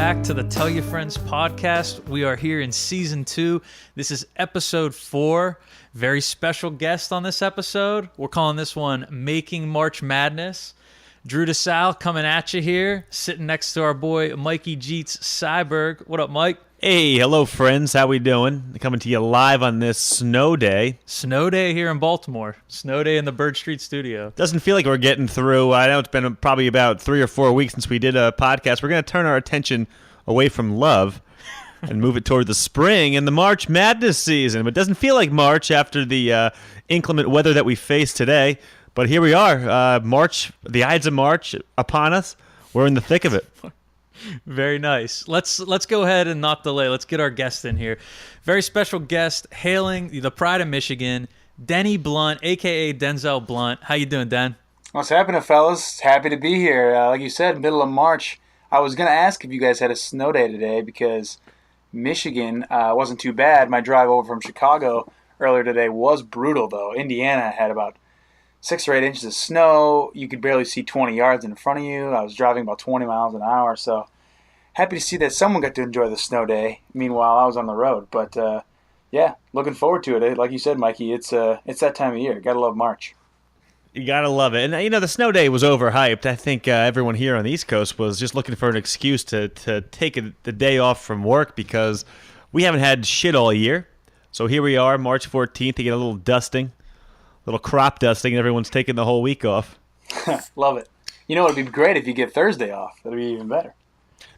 back to the Tell Your Friends podcast. We are here in season 2. This is episode 4. Very special guest on this episode. We're calling this one Making March Madness. Drew DeSalle coming at you here, sitting next to our boy Mikey Jeets Cyberg. What up, Mike? Hey, hello friends. How we doing? Coming to you live on this snow day. Snow day here in Baltimore. Snow day in the Bird Street studio. Doesn't feel like we're getting through. I know it's been probably about 3 or 4 weeks since we did a podcast. We're going to turn our attention away from love and move it toward the spring and the March Madness season. But it doesn't feel like March after the inclement weather that we face today. But here we are. March, the Ides of March upon us. We're in the thick of it. Very nice. Let's go ahead and not delay. Let's get our guest in here. Very special guest, hailing the pride of Michigan, Denny Blount, a.k.a. Denzel Blount. How you doing, Den? What's happening, fellas? Happy to be here. Like you said, middle of March. I was going to ask if you guys had a snow day today because Michigan wasn't too bad. My drive over from Chicago earlier today was brutal, though. Indiana had about 6 or 8 inches of snow. You could barely see 20 yards in front of you. I was driving about 20 miles an hour, so happy to see that someone got to enjoy the snow day. Meanwhile, I was on the road. But, yeah, looking forward to it. Like you said, Mikey, it's that time of year. Gotta love March. You gotta love it. And, you know, the snow day was overhyped. I think everyone here on the East Coast was just looking for an excuse to take the day off from work because we haven't had shit all year. So here we are, March 14th, to get a little dusting. Little crop dusting, and everyone's taking the whole week off. Love it. You know, it'd be great if you get Thursday off. That'd be even better.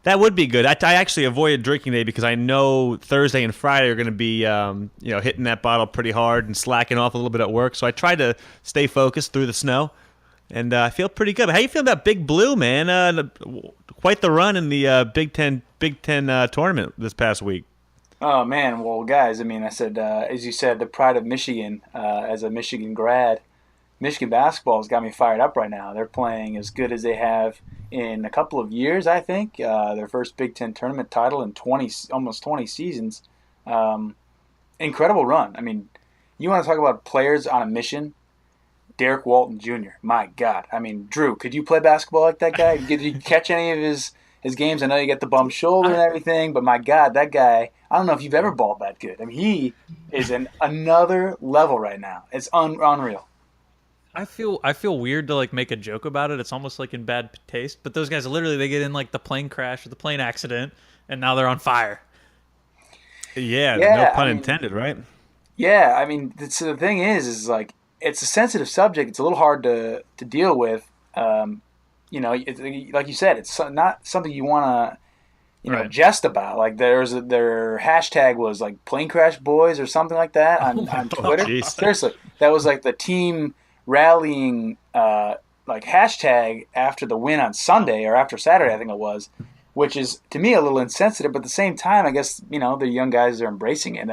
That would be good. I actually avoided drinking day because I know Thursday and Friday are going to be, hitting that bottle pretty hard and slacking off a little bit at work. So I tried to stay focused through the snow, and I feel pretty good. But how you feeling about Big Blue, man? Quite the run in the Big Ten tournament this past week. Oh, man. Well, guys, I mean, I said, as you said, the pride of Michigan, as a Michigan grad, Michigan basketball has got me fired up right now. They're playing as good as they have in a couple of years, I think. Their first Big Ten tournament title in almost 20 seasons. Incredible run. I mean, you want to talk about players on a mission? Derek Walton Jr., my God. I mean, Drew, could you play basketball like that guy? Did you catch any of his games? I know you get the bum shoulder and everything, but my God, that guy, I don't know if you've ever balled that good. I mean, he is in another level right now. It's unreal. I feel weird to like make a joke about it. It's almost like in bad taste. But those guys literally they get in like the plane crash or the plane accident, and now they're on fire. Yeah, no pun intended, right? Yeah, I mean, the thing is like it's a sensitive subject. It's a little hard to deal with. Like you said, it's not something you want to, jest about. Like their hashtag was like plane crash boys or something like that on Twitter. Geez. Seriously, that was like the team rallying like hashtag after the win on Sunday or after Saturday, I think it was, which is to me a little insensitive. But at the same time, I guess the young guys are embracing it.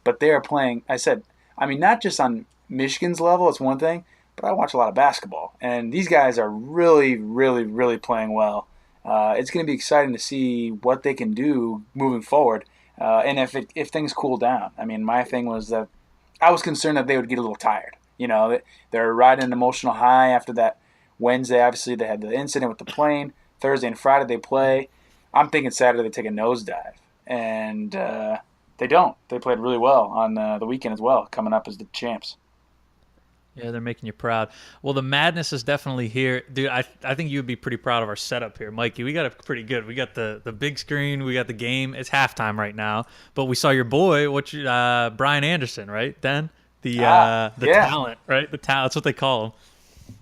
But they are playing. I said, I mean, not just on Michigan's level. It's one thing. But I watch a lot of basketball, and these guys are really, really, really playing well. It's going to be exciting to see what they can do moving forward, and if things cool down. I mean, my thing was that I was concerned that they would get a little tired. They're riding an emotional high after that Wednesday. Obviously, they had the incident with the plane. Thursday and Friday they play. I'm thinking Saturday they take a nosedive, and they don't. They played really well on the weekend as well, coming up as the champs. Yeah, they're making you proud. Well, the madness is definitely here. Dude, I think you would be pretty proud of our setup here. Mikey, we got it pretty good. We got the big screen. We got the game. It's halftime right now. But we saw your boy, Brian Anderson, right, Den? The talent, right? The talent. That's what they call him.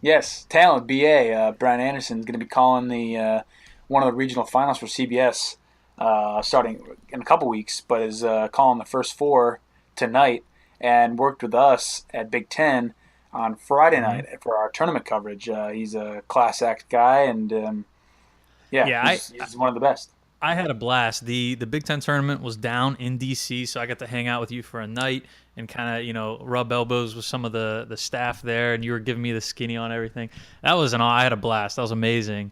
Yes, talent, BA. Brian Anderson is going to be calling the one of the regional finals for CBS starting in a couple weeks, but is calling the first 4 tonight and worked with us at Big Ten on Friday night for our tournament coverage. He's a class act guy, and he's one of the best. I had a blast. The Big Ten tournament was down in D.C., so I got to hang out with you for a night and kind of rub elbows with some of the staff there, and you were giving me the skinny on everything. That was I had a blast. That was amazing.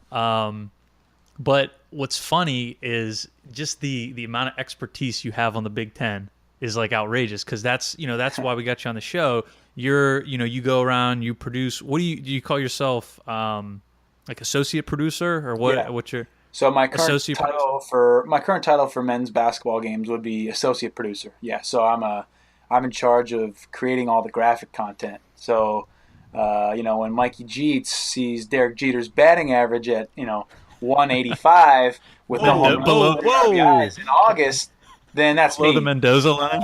But what's funny is just the amount of expertise you have on the Big Ten is like outrageous, because that's why we got you on the show. You go around, you produce. What do you call yourself? Like associate producer or what? Yeah. What's your? So Associate producer. my current title for men's basketball games would be associate producer. Yeah, so I'm in charge of creating all the graphic content. So, when Mikey Jeets sees Derek Jeter's batting average at 185 with no home Whoa, runs, Below 30 whoa! RBIs in August, then that's below the me. Mendoza line.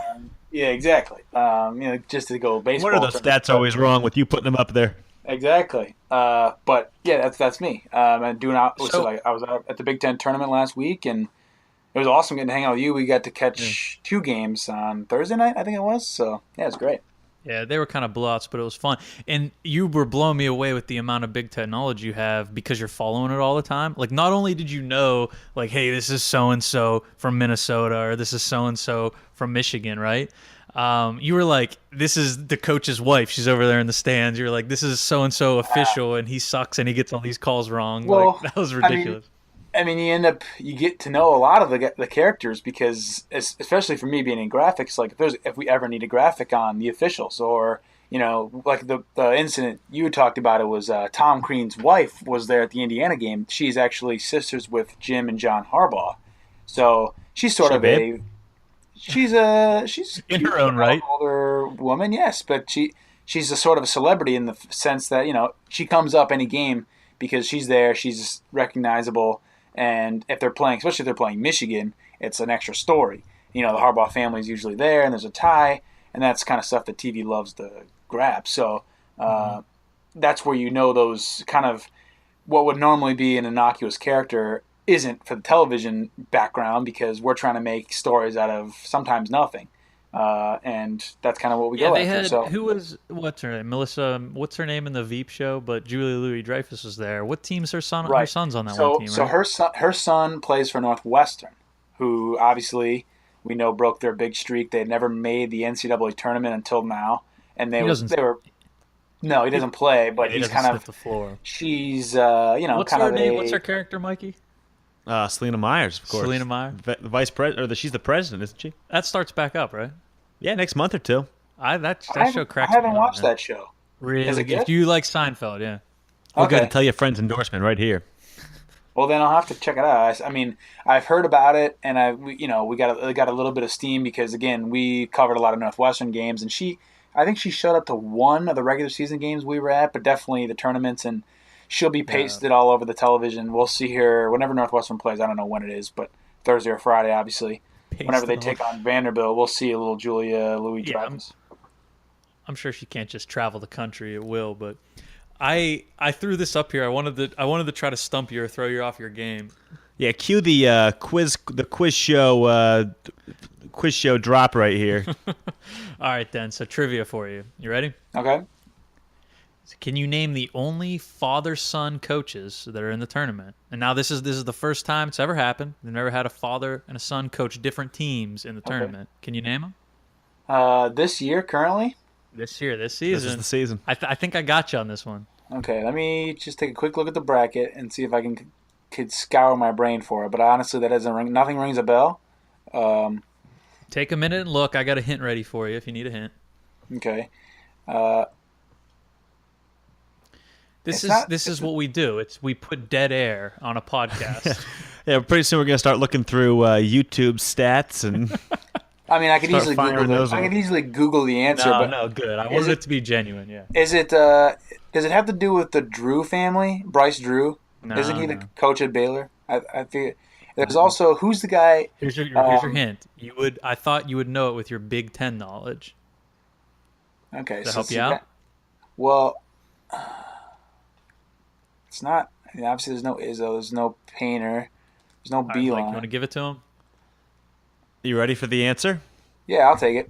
Yeah, exactly. Just to go What are baseball those terms, stats but always wrong with you putting them up there? exactly. But yeah, that's me. And doing out. So So like I was out at the Big Ten tournament last week, and it was awesome getting to hang out with you. We got to yeah. catch two games on Thursday night, I think it was. So yeah, it's great. Yeah, they were kind of blowouts, but it was fun. And you were blowing me away with the amount of Big Ten knowledge you have because you're following it all the time. Like, not only did you know, like, hey, this is so and so from Minnesota or this is so and so from Michigan, right? You were like, this is the coach's wife. She's over there in the stands. You're like, this is so and so official, and he sucks and he gets all these calls wrong. Like, Well, that was I mean, ridiculous. you get to know a lot of the characters because especially for me being in graphics, like if we ever need a graphic on the officials or like the incident you talked about, it was Tom Crean's wife was there at the Indiana game. She's actually sisters with Jim and John Harbaugh, so she's sort She of babe? she's In cute, her own right. older woman, yes, but she's a sort of a celebrity in the sense that she comes up any game because she's there, she's recognizable. And if they're playing, especially if they're playing Michigan, it's an extra story. The Harbaugh family's usually there, and there's a tie, and that's kind of stuff that TV loves to grab. So that's where those kind of what would normally be an innocuous character isn't for the television background because we're trying to make stories out of sometimes nothing, and that's kind of what we Yeah, go they after. had So what's her name? Melissa. What's her name in the Veep show? But Julia Louis Dreyfus was there. What team's her son? Her right, son's on that one so team, so right? her son plays for Northwestern, who obviously we know broke their big streak. They had never made the NCAA tournament until now, and He doesn't. they were no, he He, doesn't play, yeah, but he he's doesn't kind sniff of the floor. she's What's kind her of name? What's her a character, Mikey? Selena Myers, of course. Selena Meyer. The vice president, she's the president, isn't she? That starts back up, right? Yeah, next month or two. That show I cracks me haven't up, watched man. that show. Is Really, it good? if you like Seinfeld, yeah. Well, good. To Okay. tell your friend's endorsement right here. Well, then I'll have to check it out. I mean, I've heard about it, and we got a little bit of steam because again, we covered a lot of Northwestern games, and I think she showed up to one of the regular season games we were at, but definitely the tournaments, and she'll be Yeah, pasted all over the television. We'll see her whenever Northwestern plays. I don't know when it is, but Thursday or Friday, obviously. Whenever paste they it all. take on Vanderbilt, we'll see a little Julia Louis Yeah, I'm, Dreyfus. I'm sure she can't just travel the country at will, but I threw this up here. I wanted to try to stump you or throw you off your game. Yeah, cue the quiz show drop right here. All right, then. So trivia for you. You ready? Okay. So can you name the only father-son coaches that are in the tournament? And now this is the first time it's ever happened. They've never had a father and a son coach different teams in the Okay. tournament. Can you name them? This year, currently. This year, this This is season. the season. I think I got you on this one. Okay, let me just take a quick look at the bracket and see if I could scour my brain for it. But honestly, that doesn't ring. Nothing rings a bell. Um, Take a minute and look. I got a hint ready for you if you need a hint. okay. Uh, This it's is not. this is what we do. We put dead air on a podcast. Yeah, pretty soon we're gonna start looking through YouTube stats and I mean, I could start easily firing those I on. could easily Google the answer, No, but no, good. I is wanted it it to be genuine. Yeah. is it does it have to do with the Drew family? Bryce Drew, isn't No, he the no. coach at Baylor? I feel there's also who's the guy? Here's your hint. I thought you would know it with your Big Ten knowledge. Okay, Does that so help it's you the out? guy- well, it's not. I mean, obviously, there's no Izzo, there's no Painter, there's no All right, Mike, you want Beeline. to give it to him? you ready for the answer? Yeah, I'll take it.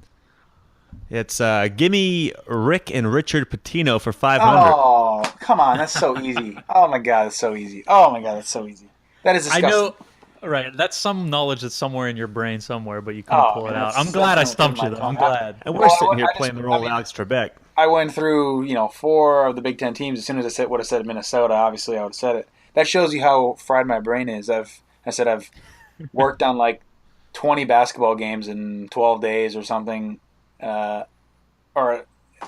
It's gimme Rick and Richard Pitino for 500. Oh, come on. That's so easy. Oh, my God. That's so easy. Oh, my God. That's so easy. That is I disgusting. know. Right, that's some knowledge that's somewhere in your brain somewhere, but you couldn't Oh, pull it man, out. that's I'm glad I that's on the stumped tip you, of though. my I'm tongue. glad. And we're Well, sitting here I playing the role of Alex Trebek. I went through, four of the Big Ten teams. As soon as would have said Minnesota, obviously I would have said it. That shows you how fried my brain is. I've worked on like 20 basketball games in 12 days or something, or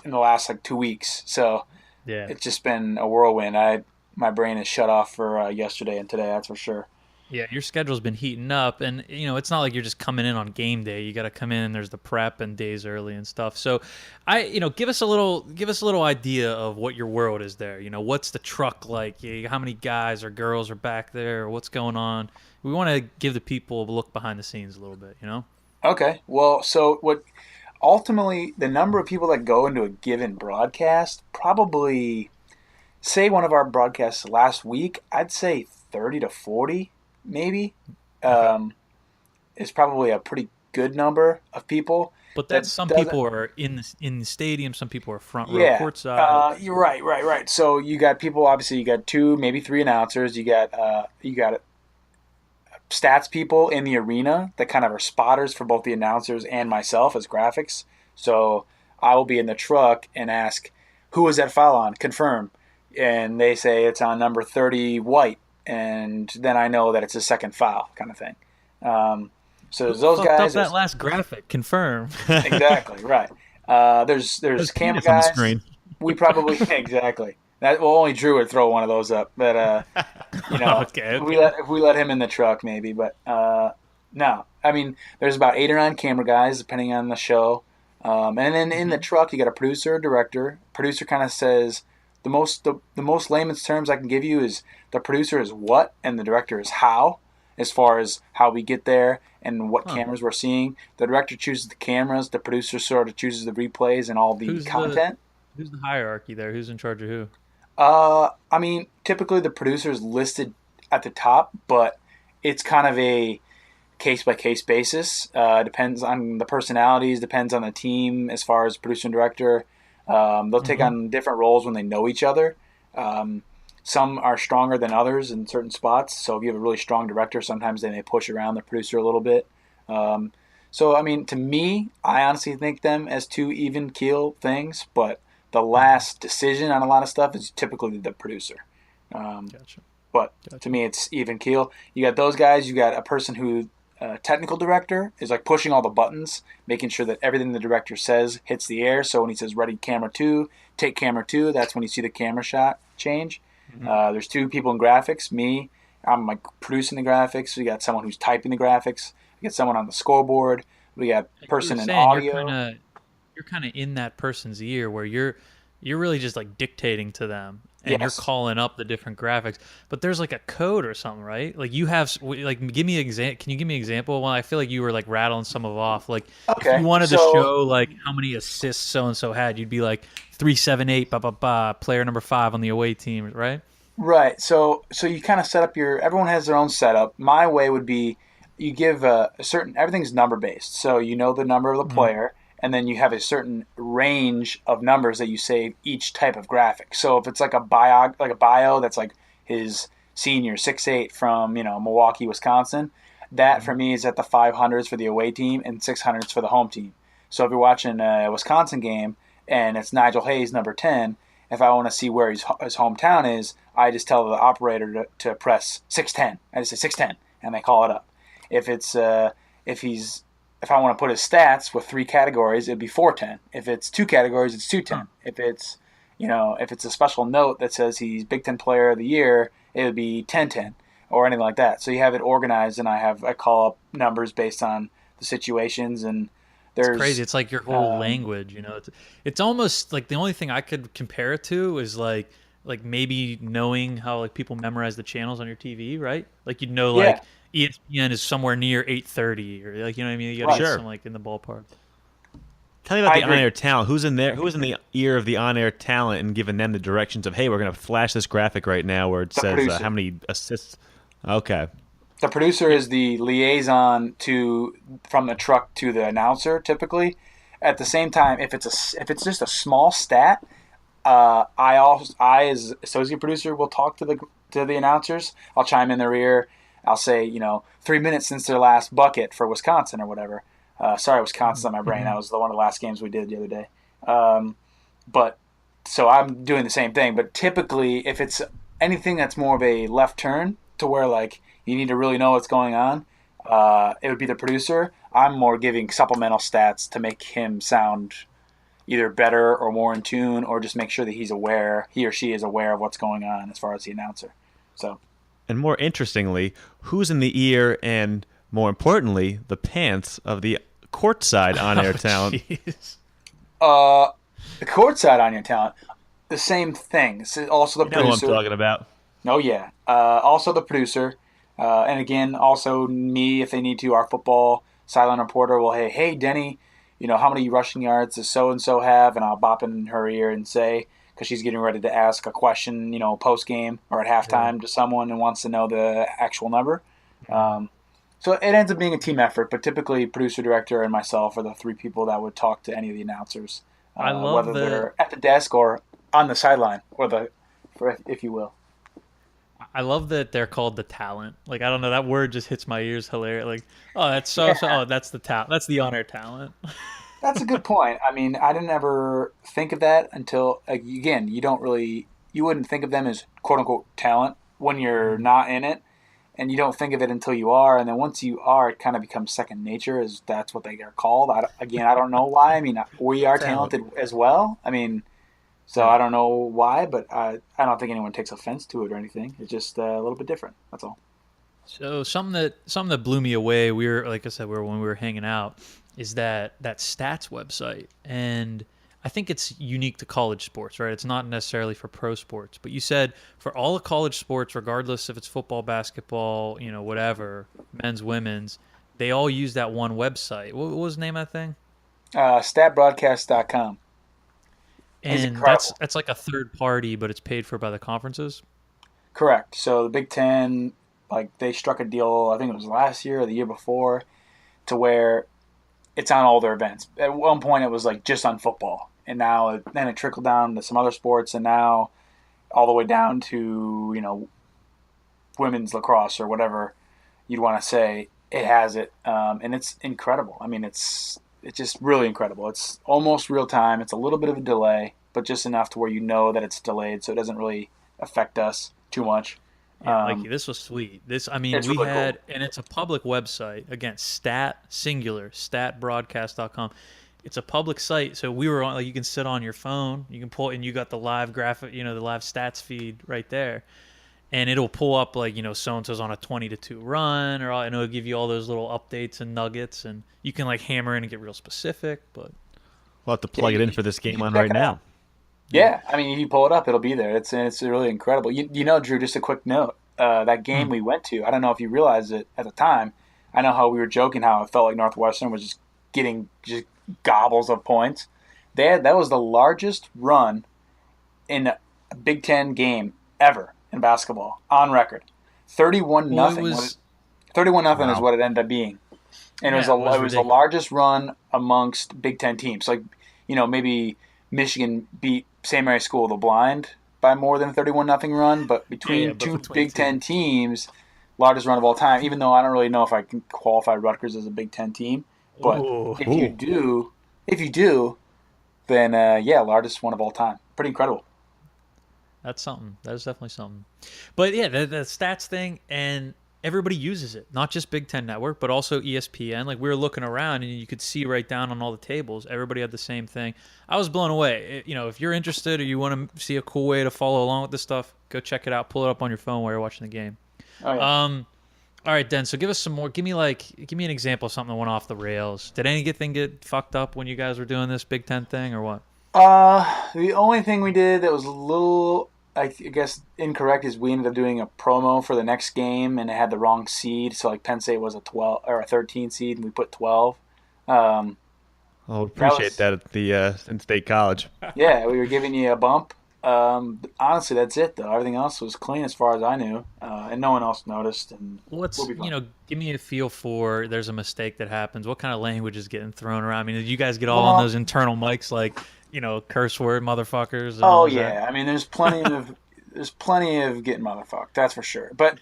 in the last like 2 weeks. So Yeah. it's just been a whirlwind. My brain is shut off for yesterday and today. That's for sure. Yeah, your schedule's been heating up, and it's not like you're just coming in on game day. You got to come in, and there's the prep and days early and stuff. So, give us a little idea of what your world is there. What's the truck like? How many guys or girls are back there? Or what's going on? We want to give the people a look behind the scenes a little bit. Okay. Well, so what ultimately the number of people that go into a given broadcast, probably say one of our broadcasts last week, I'd say 30 to 40 maybe. Okay. Um, is probably a pretty good number of people. But That that's some doesn't. people are in the stadium, some people are front row Yeah. courtside. You're right, right, right. So you got people. Obviously, you got two, maybe three announcers. You got stats people in the arena that kind of are spotters for both the announcers and myself as graphics. So I will be in the truck and ask, "Who is that foul on? Confirm." And they say it's on number 30 White, and then I know that it's a second foul kind of thing. Um, so there's Who those fucked up guys. that There's last graphic? Confirm. exactly right. There's There's camera penis on the guys. screen. We probably exactly that. Well, only Drew would throw one of those up, but Okay, if we okay. let him in the truck maybe, but no. I mean, there's about 8 or 9 camera guys depending on the show, and then in the Hmm. truck you got a producer, a director. Producer kind of says the most layman's terms I can give you is the producer is what and the director is how, as far as how we get there and what Huh. cameras we're seeing. The director chooses the cameras, the producer sort of chooses the replays and all the Who's the content. who's the hierarchy there? Who's in charge of who? I mean, typically the producer is listed at the top, but it's kind of a case by case basis. Depends on the personalities, depends on the team as far as producer and director. They'll take Hmm. on different roles when they know each other. Um, some are stronger than others in certain spots. So if you have a really strong director, sometimes they may push around the producer a little bit. Um, so I mean, to me, I honestly think them as two even keel things, but the Hmm. last decision on a lot of stuff is typically the producer. Um, Gotcha. but to Gotcha. me, it's even keel. You got those guys. You got a person who, technical director, is like pushing all the buttons, making sure that everything the director says hits the air. So when he says ready camera two, take camera two, that's when you see the camera shot change. Hmm. There's two people in graphics. Me, I'm like producing the graphics. We got someone who's typing the graphics. We got someone on the scoreboard. We got Like you were person in saying, you're kind audio. of you're kind of in that person's ear where you're really just like dictating to them and you're Yes. calling up the different graphics. But there's like a code or something, right? Like you have like give me can you give me an example? Well, I feel like you were like rattling some of off. Like if you Okay. wanted to So show like how many assists so and so had, you'd be like 378 ba ba ba player number 5 on the away team, right? right. So you kind of set up your. Everyone has their own setup. My way would be you give a certain. Everything's number based. So you know the number of the Hmm. player, and then you have a certain range of numbers that you save each type of graphic. So if it's like a bio that's like his senior 6'8" from Milwaukee, Wisconsin, that for Hmm. me is at the 500s for the away team and 600s for the home team. So if you're watching a Wisconsin game and it's Nigel Hayes number 10, if I want to see where his hometown is, I just tell the operator to press 610. I just say 610, and they call it up. If it's if he's if I want to put his stats with 3 categories, it'd be 410. If it's 2 categories, it's Huh. 210. If it's a special note that says he's Big Ten Player of the Year, it would be 1010 or anything like that. So you have it organized, and I call up numbers based on the situations, and It's crazy. there's It's like your whole um, language. It's almost like the only thing I could compare it to is like maybe knowing how like people memorize the channels on your TV, right? Like you'd know yeah, like ESPN is somewhere near 8:30 or like you know what I mean? You got to right. get some Sure. like in the ballpark. Tell me about I the agree. on-air talent. Who's in there? Who's in the ear of the on-air talent and giving them the directions of, hey, we're going to flash this graphic right now where it The says how producer. many assists. Okay. The producer Yeah. is the liaison to from the truck to the announcer typically. At the same time, if it's just a small stat, I as associate producer will talk to the announcers. I'll chime in their ear. I'll say 3 minutes since their last bucket for Wisconsin or whatever. Sorry, Wisconsin's on my brain. Mm-hmm. That was one of the last games we did the other day. Um, but so I'm doing the same thing. But typically, if it's anything that's more of a left turn to where like you need to really know what's going on, it would be the producer. I'm more giving supplemental stats to make him sound either better or more in tune, or just make sure that he or she is aware of what's going on as far as the announcer. So And more interestingly, who's in the ear and, more importantly, the pants of the courtside on-air talent? Jeez. The courtside on your talent, the same thing. So also the You know who I'm producer. talking about. Oh yeah. Also the producer, and again, also me if they need to. Our football sideline reporter will, hey Denny, how many rushing yards does so and so have, and I'll bop in her ear and say because she's getting ready to ask a question, post game or at Yeah. halftime to someone and wants to know the actual number. Mhm. So it ends up being a team effort, but typically producer, director, and myself are the three people that would talk to any of the announcers, I love whether that. they're at the desk or on the sideline, if you will. I love that they're called the talent. Like I don't know, that word just hits my ears. Hilarious. Like, oh, that's so so. Yeah, Oh, that's the talent. That's the honor talent. that's a good point. I mean, I didn't ever think of that until, again, you wouldn't think of them as quote unquote talent when you're Mhm. not in it, and you don't think of it until you are, and then once you are, it kind of becomes second nature. As that's what they are called. I don't know why. I mean, we are Talent. talented as well. I mean, so Yeah. I don't know why, but I don't think anyone takes offense to it or anything. It's just a little bit different. That's all. So something that blew me away. We were like I said, when we were hanging out, is that stats website, and I think it's unique to college sports, right? It's not necessarily for pro sports, but you said for all the college sports, regardless if it's football, basketball, whatever, men's, women's, they all use that one website. What was the name of that thing? Statbroadcast.com is And that's incredible. that's like a third party, but it's paid for by the conferences. Correct. So the Big Ten, like they struck a deal, I think it was last year or the year before, to where it's on all their events. At one point, it was like just on football, and then it trickled down to some other sports, and now all the way down to women's lacrosse or whatever you'd want to say. It has it, and it's incredible. I mean, it's just really incredible. It's almost real time. It's a little bit of a delay, but just enough to where you know that it's delayed, so it doesn't really affect us too much. Yeah, Mikey, Um, this was sweet. This, I mean, it's we really cool. had, and it's a public website. Again, statbroadcast.com. It's a public site, so we were on. Like, you can sit on your phone, you can pull, and you got the live graphic, the live stats feed right there, and it'll pull up like so and so's on a 20-2 run, and it'll give you all those little updates and nuggets, and you can like hammer in and get real specific. But We'll have to Yeah, plug it in for this you game should on check right it out. now. yeah, Yeah, I mean, if you pull it up, it'll be there. It's really incredible. Drew. Just a quick note. That game hmm. we went to, I don't know if you realized it at the time. I know how we were joking how it felt like Northwestern was just getting just gobbles of points. That was the largest run in a Big Ten game ever in basketball on record. 31 Well, it nothing. was 31 nothing is Wow. what it ended up being, and yeah, it was it was the ridiculous. largest run amongst Big Ten teams. Like maybe Michigan beat St. Mary's School of the Blind by more than a 31 nothing run, but Yeah, yeah, between but two between Big two. Ten teams, largest run of all time. Even though I don't really know if I can qualify Rutgers as a Big Ten team, but Oh, Ooh. if you do, then yeah, largest one of all time. Pretty incredible. that's something. That is definitely something. But yeah, the stats thing, and everybody uses it. Not just Big Ten Network, but also ESPN. Like we were looking around, and you could see right down on all the tables, everybody had the same thing. I was blown away. If you're interested or you want to see a cool way to follow along with this stuff, go check it out. Pull it up on your phone while you're watching the game. Oh yeah. Um, all right, Den. So give us some more. Give me an example of something that went off the rails. Did anything get fucked up when you guys were doing this Big Ten thing, or what? The only thing we did that was a little, I guess, incorrect is we ended up doing a promo for the next game and it had the wrong seed. So like Penn State was a 12 or a 13 seed, and we put 12. Um, I'll that appreciate was that at the in-state college. yeah, we were giving you a bump. Honestly, that's it though. Everything else was clean as far as I knew, and no one else noticed, and we'll What's be fine. give me a feel for there's a mistake that happens. What kind of language is getting thrown around? I mean, did you guys get all on Well, those internal mics like curse word motherfuckers and oh all is that? yeah, I mean, there's plenty of getting motherfucked, that's for sure. But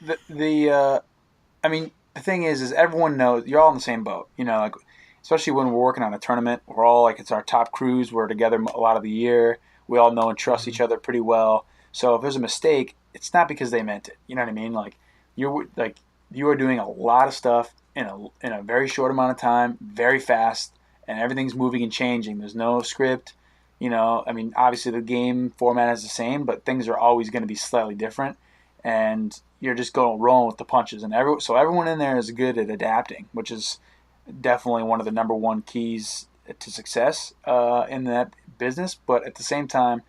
I mean, the thing is everyone knows you're all in the same boat. Like especially when we're working on a tournament, we're all like it's our top crews. We're together a lot of the year. We all know and trust each Mhm. other pretty well. So if there's a mistake, it's not because they meant it. You know what I mean? Like you are doing a lot of stuff in a very short amount of time, very fast, and everything's moving and changing. There's no script. I mean, obviously the game format is the same, but things are always going to be slightly different. and you're just going rolling with the punches. And so everyone in there is good at adapting, which is definitely one of the number one keys to success in that business. But at the same time,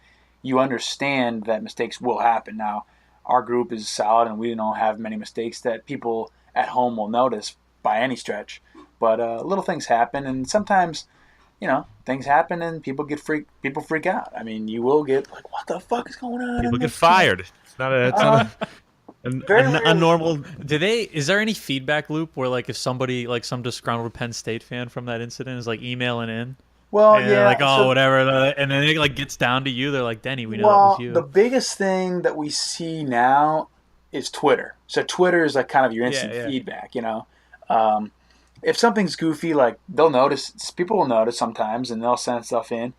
you understand that mistakes will happen. Now, our group is solid, and we don't have many mistakes that people at home will notice by any stretch. But little things happen, and sometimes, things happen, and people freak out. I mean, you will get like, "What the fuck is going People on?" get fired. It's not a. It's not Very a rarely. normal. Is there any feedback loop where like if somebody like some disgruntled Penn State fan from that incident is like emailing in Well, and they're like, yeah. oh, So, whatever, and then it like gets down to you, they're like, Denny, we know that was the you. biggest thing that we see now is Twitter. So Twitter is like kind of your Yeah, instant yeah. feedback. Um, if something's goofy, like they'll notice. People will notice sometimes, and they'll send stuff in.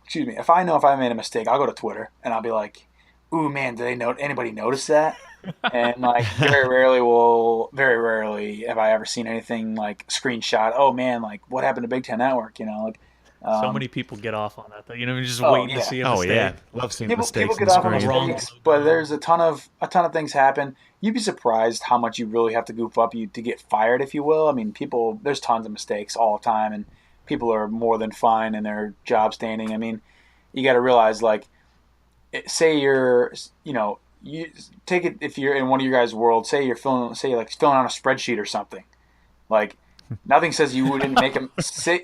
Excuse me. If I made a mistake, I'll go to Twitter and I'll be like, "Ooh, man, did they know anybody notice that?" And like very rarely have I ever seen anything like screenshot. Oh man, like what happened to Big Ten Network? So Um, many people get off on that though. You know, just oh waiting to yeah, see a Oh yeah, mistake. love seeing the people mistakes on get the off on The screen. wrong mistakes, but logo. there's a ton of things happen. You'd be surprised how much you really have to goof up to get fired, if you will. I mean, there's tons of mistakes all the time, and people are more than fine in their job standing. I mean, you got to realize like, say you take it if you're in one of your guys' world. Say you're like filling out a spreadsheet or something. Like nothing says you didn't make a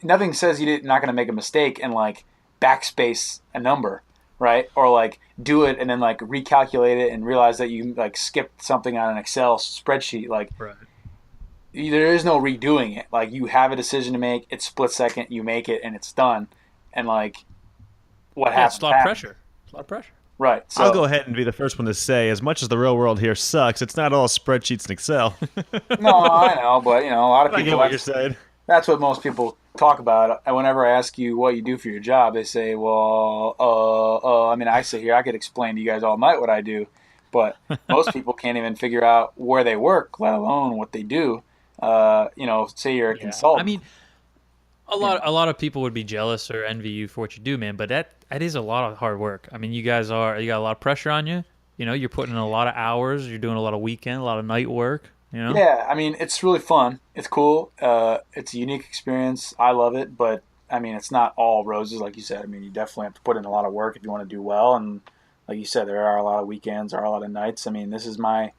nothing says you did not going to make a mistake and like backspace a number, right? Or like do it and then like recalculate it and realize that you like skipped something on an Excel spreadsheet. Like Right. there is no redoing it. Like you have a decision to make. It's split second. You make it and it's done. And like what Yeah, it's a happens lot of happens. pressure. It's a lot of pressure. Right. I'll So go ahead and be the first one to say, as much as the real world here sucks, it's not all spreadsheets and Excel. no, I know, but a lot of I get people what you're saying. that's what most people talk about. And whenever I ask you what you do for your job, they say, "Well, I mean, I sit here, I could explain to you guys all night what I do, but most people can't even figure out where they work, let alone what they do." Say you're a Yeah. I consultant. mean, a lot of people would be jealous or envy you for what you do, man, but that is a lot of hard work. I mean, you got a lot of pressure on you. You know, you're putting in a lot of hours, you're doing a lot of weekend, a lot of night work, you know? Yeah, I mean, it's really fun. It's cool. It's a unique experience. I love it, but I mean, it's not all roses, like you said. I mean, you definitely have to put in a lot of work if you want to do well. And like you said, there are a lot of weekends, there are a lot of nights. I mean, this is my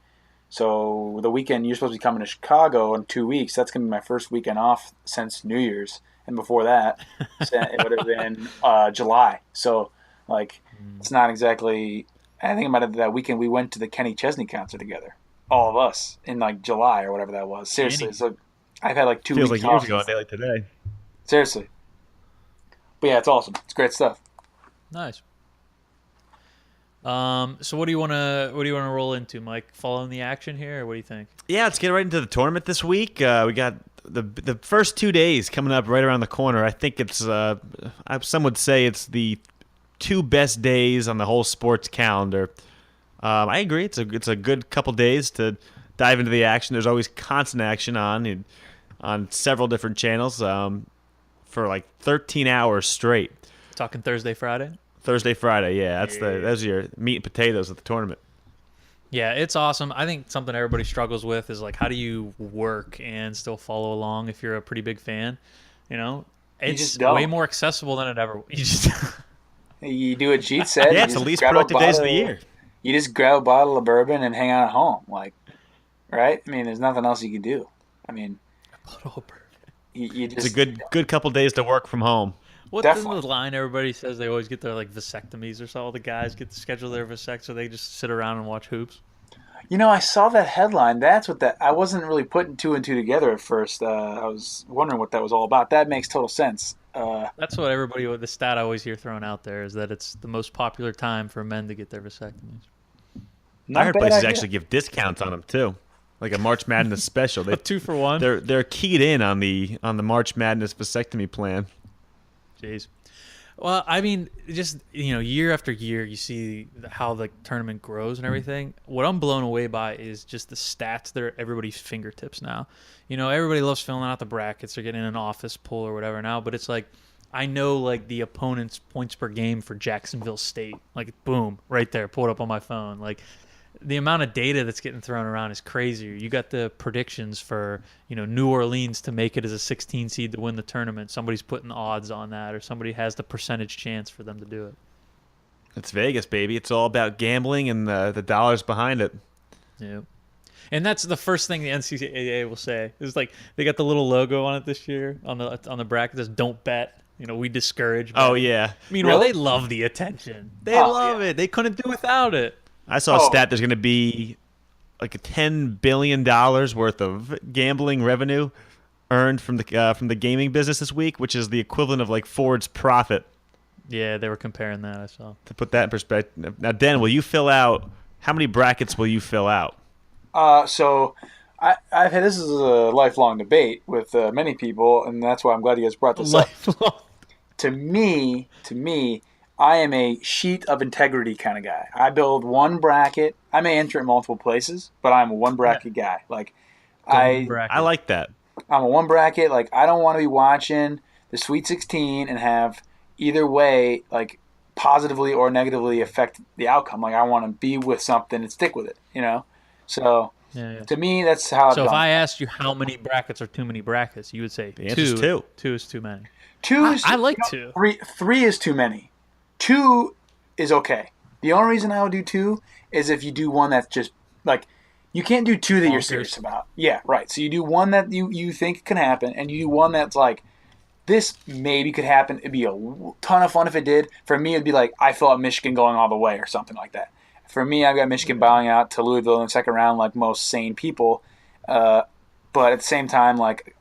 so the weekend you're supposed to be coming to Chicago in 2 weeks. That's gonna be my first weekend off since New Year's, and before that, it would have been July. So like, Mm. it's not exactly. I think about it that weekend we went to the Kenny Chesney concert together, all of us in like July or whatever that was. Seriously, Kenny. so I've had like two Feels weeks like years off ago, a since day then. like today. Seriously, but yeah, it's awesome. It's great stuff. Nice. So what do you wanna roll into, Mike? Following the action here, or what do you think? Yeah, let's get right into the tournament this week. We got the first 2 days coming up right around the corner. I think it's some would say it's the two best days on the whole sports calendar. I agree. It's a good couple days to dive into the action. There's always constant action on several different channels for like 13 hours straight. Talking Thursday, Friday? Thursday, Friday. Yeah, Yeah. those are your meat and potatoes of the tournament. Yeah, it's awesome. I think something everybody struggles with is like how do you work and still follow along if you're a pretty big fan? You know, You just it's way don't. more accessible than it ever. You just You do what Jeet said. Yeah, You it's the just least grab a productive days of the bottle. year. You just grab a bottle of bourbon and hang out at home, like right. I mean, there's nothing else you can do. I mean, you It's a just good couple days to work from home. What's in definitely. the line everybody says they always get their like vasectomies or so? All the guys get to schedule their vasect so they just sit around and watch hoops. I saw that headline. That's what that. I wasn't really putting two and two together at first. I was wondering what that was all about. That makes total sense. That's what everybody, the stat I always hear thrown out there is that it's the most popular time for men to get their vasectomies. I Not a heard bad places idea. actually give discounts on them too, like a March Madness special. A 2 for 1. They're keyed in on the March Madness vasectomy plan. Jeez. Well, I mean, just year after year, you see how the tournament grows and everything. What I'm blown away by is just the stats that are at everybody's fingertips now. Everybody loves filling out the brackets or getting an office poll or whatever now, but it's like I know like the opponent's points per game for Jacksonville State. Like boom, right there, pull it up on my phone. Like the amount of data that's getting thrown around is crazy. You got the predictions for, New Orleans to make it as a 16 seed to win the tournament. Somebody's putting odds on that, or somebody has the percentage chance for them to do it. It's Vegas, baby. It's all about gambling and the dollars behind it. Yeah. And that's the first thing the NCAA will say. It's like they got the little logo on it this year on the bracket that says "Don't bet." We discourage betting. Oh, yeah. Meanwhile, Really? they love the attention. They Oh, love yeah. it. They couldn't do without it. I saw a Oh. stat there's going to be like a $10 billion worth of gambling revenue earned from the gaming business this week, which is the equivalent of like Ford's profit. Yeah, they were comparing that. I saw. To put that in perspective. Now, Den, how many brackets will you fill out? So I've had this is a lifelong debate with many people, and that's why I'm glad you guys brought this up. Lifelong. To me, I am a sheet of integrity kind of guy. I build one bracket. I may enter it multiple places, but I'm a one bracket guy. Like Golden bracket. I like that. I'm a one bracket. Like I don't want to be watching the Sweet 16 and have either way like positively or negatively affect the outcome. Like I want to be with something and stick with it. So Yeah. to me, that's how I've So if done. I asked you how many brackets are too many brackets, you would say The answer's two. Two is too many. Two is I like two. Three is too many. Two is okay. The only reason I would do two is if you do one that's just like you can't do two that you're Bonkers. serious about. Yeah, right. So you do one that you think can happen, and you do one that's like this maybe could happen. It'd be a ton of fun if it did. For me, it'd be like I thought Michigan going all the way or something like that. For me, I've got Michigan bowing out to Louisville in the second round, like most sane people. But at the same time, like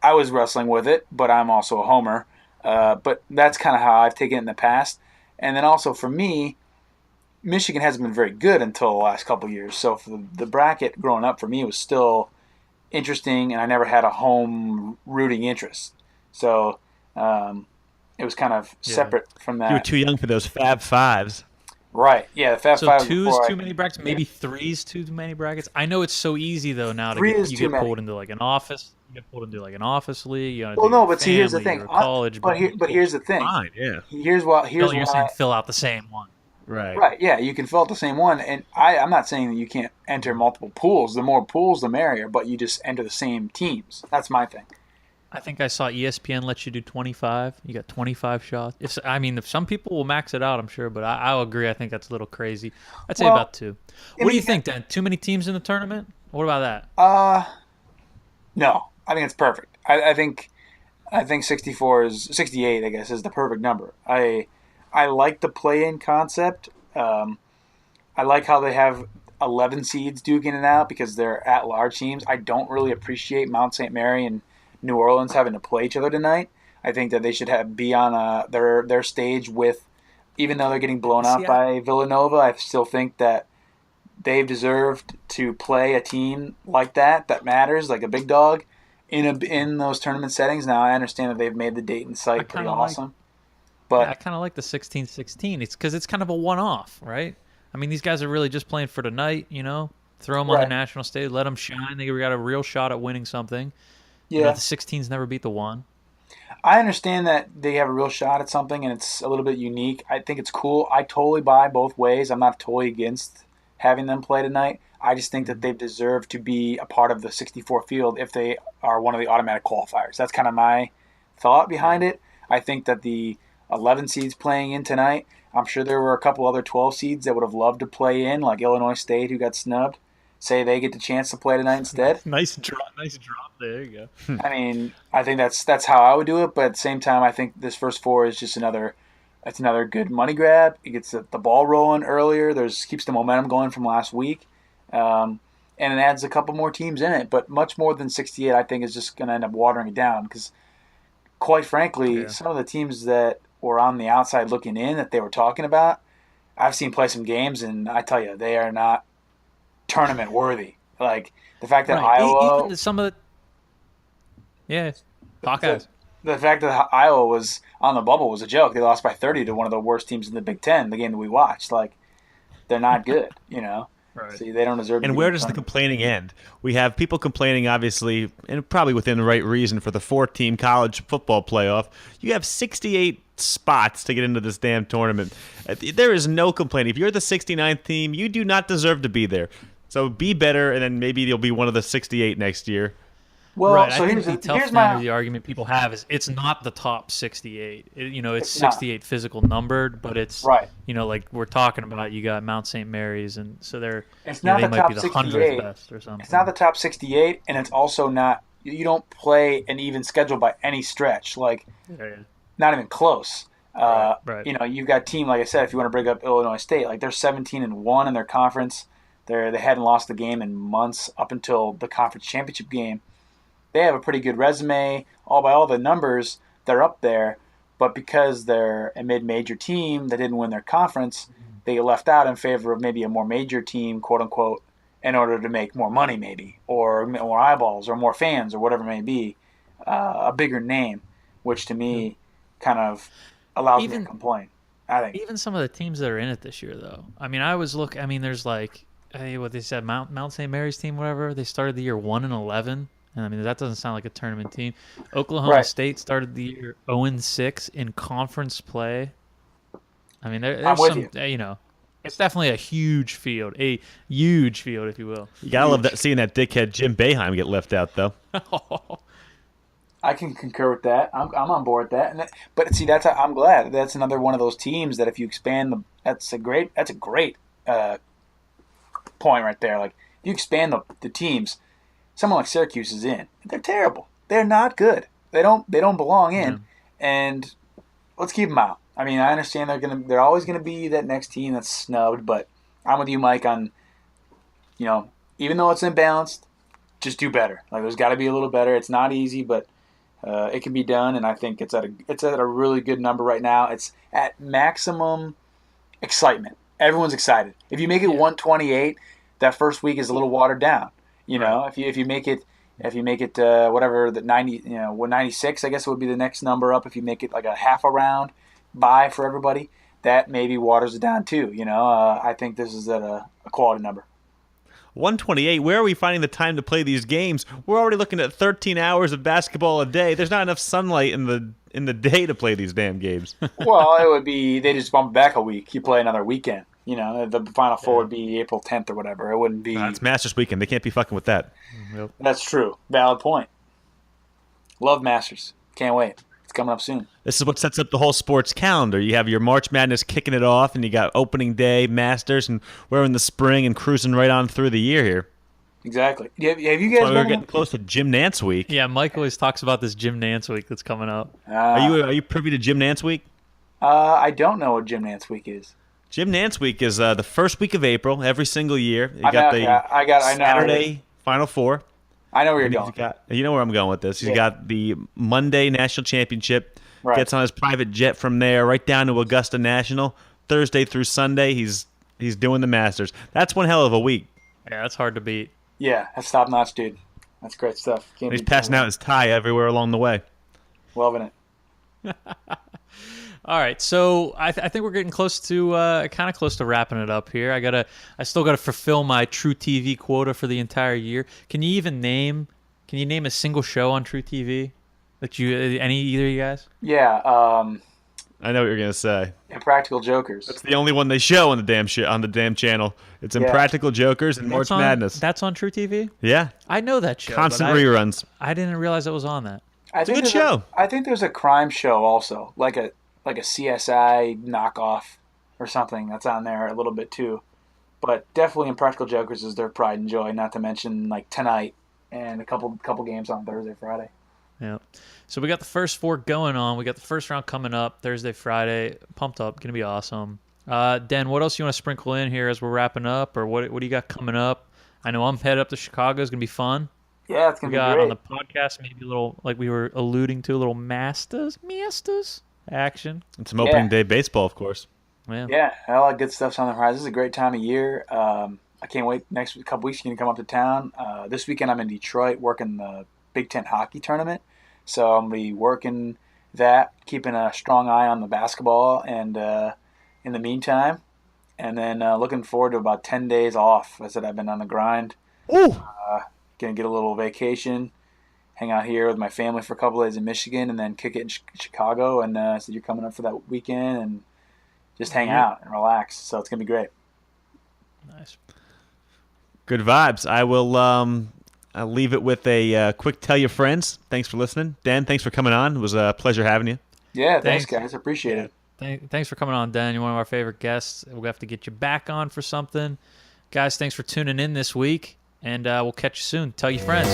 I was wrestling with it, but I'm also a homer. But that's kind of how I've taken it in the past. And then also for me, Michigan hasn't been very good until the last couple of years. So for the bracket growing up for me was still interesting, and I never had a home rooting interest. So it was kind of separate from that. You were too young for those Fab Fives. Right. Yeah, the Fab So Five. two is before too many brackets. Maybe three is too many brackets. I know it's so easy though now to Three get is you too get many. pulled into like an office. You get pulled into like an office league. You Well, no, but see, here's the family, thing. or college. But here's the thing. Fine, yeah. Here's you're why. saying fill out the same one. Right. Right, yeah, you can fill out the same one, and I'm not saying that you can't enter multiple pools. The more pools, the merrier, but you just enter the same teams. That's my thing. I think I saw ESPN lets you do 25. You got 25 shots. If some people will max it out, I'm sure, but I'll agree. I think that's a little crazy. I'd say Well, about two. What do you think, Dan? Too many teams in the tournament? What about that? No, I think it's perfect. I think 68, I guess, is the perfect number. I like the play-in concept. I like how they have 11 seeds duking it out because they're at-large teams. I don't really appreciate Mount St. Mary and New Orleans having to play each other tonight. I think that they should be on their stage with, even though they're getting blown out by Villanova, I still think that they've deserved to play a team like that matters, like a big dog, in those tournament settings. Now, I understand that they've made the Dayton site pretty awesome. But I kind of like the 16-16. It's because it's kind of a one-off, right? I mean, these guys are really just playing for tonight, Throw them on the national stage, let them shine. They got a real shot at winning something. Yeah. The 16s never beat the 1. I understand that they have a real shot at something, and it's a little bit unique. I think it's cool. I totally buy both ways. I'm not totally against having them play tonight. I just think that they deserve to be a part of the 64 field if they are one of the automatic qualifiers. That's kind of my thought behind it. I think that the 11 seeds playing in tonight, I'm sure there were a couple other 12 seeds that would have loved to play in, like Illinois State, who got snubbed. Say they get the chance to play tonight instead. Nice drop there. You go. I mean, I think that's how I would do it. But at the same time, I think this first four is just another good money grab. It gets the ball rolling earlier. Keeps the momentum going from last week, and it adds a couple more teams in it. But much more than 68, I think, is just going to end up watering it down because, quite frankly, some of the teams that were on the outside looking in that they were talking about, I've seen play some games, and I tell you, they are not tournament worthy. Like the fact that Iowa, even some of the Hawkeyes. The fact that Iowa was on the bubble was a joke. They lost by 30 to one of the worst teams in the Big Ten, the game that we watched. Like they're not good, Right. See, they don't deserve to And be where in the does the tournament. complaining end? We have people complaining, obviously, and probably within the right reason for the 4-team college football playoff. You have 68 spots to get into this damn tournament. There is no complaining. If you're the 69th team, you do not deserve to be there. So be better, and then maybe you'll be one of the 68 next year. Well, Right. I so think the tough here's thing or my the argument people have is it's not the top 68. It's it's not 68 physical numbered, but it's, right. like we're talking about, you got Mount St. Mary's, and so they're, It's not they the might be top the 100th 68. best or It's not the something. top 68, and it's also not. You don't play an even schedule by any stretch. Like Yeah, yeah. not even close. Right, right. You've got team like I said. If you want to bring up Illinois State, like they're 17-1 in their conference. They hadn't lost the game in months up until the conference championship game. They have a pretty good resume. All by all the numbers, they're up there. But because they're a mid-major team that didn't win their conference, they get left out in favor of maybe a more major team, quote unquote, in order to make more money, maybe, or more eyeballs, or more fans, or whatever it may be, a bigger name, which to me kind of allows me to Even complain. I think. even some of the teams that are in it this year, though. I mean, I was look. I mean, there's like, hey, what they said, Mount St. Mary's team, whatever. They started the year 1-11, and I mean that doesn't sound like a tournament team. Oklahoma Right. State started the year 0-6 in conference play. I mean, I'm there's with some, you. it's definitely a huge field, if you will. You gotta love that Huge. seeing that dickhead Jim Boeheim get left out, though. I can concur with that. I'm on board with that. But see, I'm glad that's another one of those teams that if you expand that's a great point right there. Like if you expand the teams, someone like Syracuse is in. They're terrible. They're not good. They don't belong Yeah. in. And let's keep them out. I mean, I understand they're always gonna be that next team that's snubbed, but I'm with you, Mike, on even though it's imbalanced, just do better. Like there's got to be a little better. It's not easy, but it can be done, and I think it's at a really good number right now. It's at maximum excitement. Everyone's excited. If you make it Yeah. 128, that first week is a little watered down. Right. If you make it whatever the 90 196, I guess would be the next number up. If you make it like a half a round bye for everybody, that maybe waters it down too. I think this is at a quality number. 128. Where are we finding the time to play these games? We're already looking at 13 hours of basketball a day. There's not enough sunlight in the day to play these damn games. Well, it would be they just bump it back a week. You play another weekend. The Final Four Yeah. would be April 10th or whatever. It wouldn't be. It's Masters weekend. They can't be fucking with that. Yep. That's true. Valid point. Love Masters. Can't wait. It's coming up soon. This is what sets up the whole sports calendar. You have your March Madness kicking it off, and you got opening day, Masters, and we're in the spring and cruising right on through the year here. Exactly. Have you That's guys why we're been? getting close to Jim Nance week. Yeah, Mike always talks about this Jim Nance week that's coming up. Are you privy to Jim Nance week? I don't know what Gym Nance Week is. Jim Nance week is the first week of April every single year. You I got know- the yeah, I know. Saturday Final Four. I know where you're And going. you know where I'm going with this. He's Yeah. got the Monday National Championship. Right. Gets on his private jet from there right down to Augusta National. Thursday through Sunday, he's doing the Masters. That's one hell of a week. Yeah, that's hard to beat. Yeah, that's top notch, dude. That's great stuff. Can't And he's beat passing that. out his tie everywhere along the way. Loving it. All right, so I think we're getting close to kind of close to wrapping it up here. I still gotta fulfill my True TV quota for the entire year. Can you name a single show on True TV that either of you guys? Yeah. I know what you're gonna say. Impractical Jokers. It's the only one they show on the damn channel. It's Yeah. Impractical Jokers and March Madness. That's on True TV. Yeah, I know that show. constant but reruns. I didn't realize it was on that. I a think good there's show. I think there's a crime show also, like a CSI knockoff or something that's on there a little bit too. But definitely Impractical Jokers is their pride and joy. Not to mention like tonight and a couple games on Thursday, Friday. Yeah. So we got the first four going on. We got the first round coming up Thursday, Friday. Pumped up. Gonna be awesome. Den, what else you want to sprinkle in here as we're wrapping up, or what do you got coming up? I know I'm headed up to Chicago. It's gonna be fun. Yeah, it's We gonna be got great. on the podcast maybe a little, like we were alluding to, a little Masters action. And some opening Yeah. day baseball, of course. Yeah. Yeah, a lot of good stuff's on the horizon. This is a great time of year. I can't wait. Next couple weeks, you can come up to town. This weekend, I'm in Detroit working the Big Ten hockey tournament. So I'm going to be working that, keeping a strong eye on the basketball and in the meantime. and then looking forward to about 10 days off. I said I've been on the grind. Ooh. Gonna get a little vacation, hang out here with my family for a couple days in Michigan, and then kick it in Chicago. And I said you're coming up for that weekend and just hang out and relax. So it's gonna be great. Nice. Good vibes. I will I'll leave it with a quick tell your friends. Thanks for listening. Dan, thanks for coming on. It was a pleasure having you. Yeah, thanks guys. Appreciate it. Thanks for coming on, Dan. You're one of our favorite guests. We'll have to get you back on for something. Guys, thanks for tuning in this week, and we'll catch you soon. Tell your friends.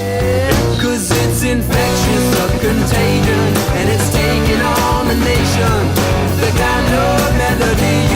Cause it's infectious, a contagion, and it's taking on the nation. The kind of melody